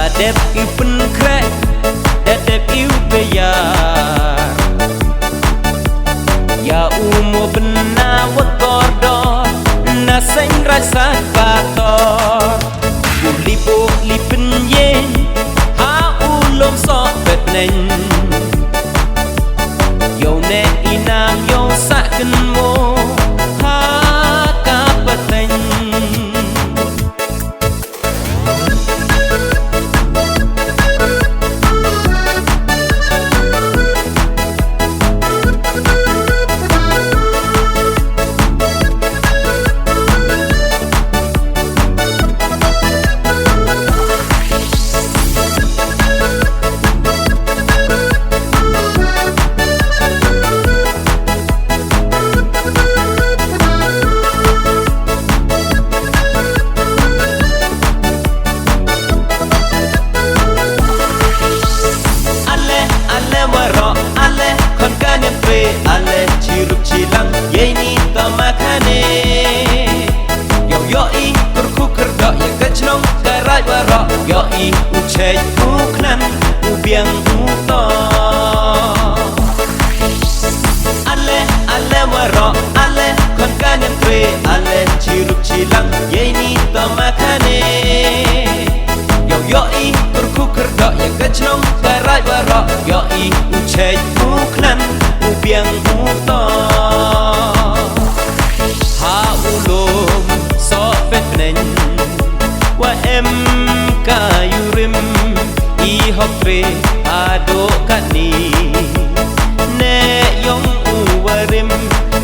đã đẹp yêu phân khẽ đã đẹp yêu về già ya u mùa bên na vất cò đỏ na xanh ra sát và to u li bộ li bên ye ha u lom so vệt nền dầu nè inam dầu sa kinh mô ha ca bát nền ale chirup chilang ye ni ta makane yo yo I kurku kerdo ya kecnong karai baro yo I ucai uknan ubiang uto ale waro ale kon kanyan tre ale chirup chilang ye ni ta makane yo yo I kurku kerdo ya kecnong karai baro yo I ucai uknan biang uto ha ulum so bet neng wa em kayurim I hokre ado kani ne yong uwarim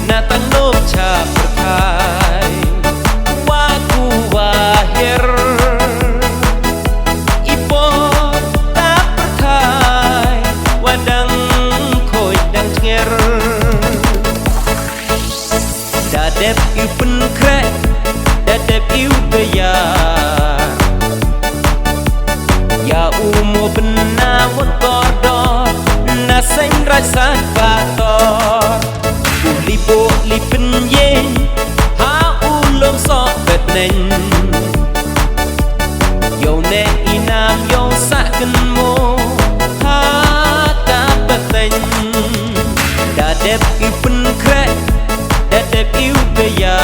na tanop cha perkai wa ku wahir ipo ta perkai wadang đã đẹp yêu phân khẽ đã đẹp yêu về già ya u mùa bên na vất cò đỏ na xanh ra sát và to u li bộ li bên ye ha u lom so vệt nền dầu nè inam dầu sa kinh mô ha ta bát nền đã đẹp yêu phân khẽ đã đẹp yêu về già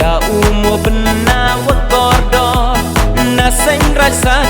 ya u mùa bên na vất cò đỏ na xanh ra sát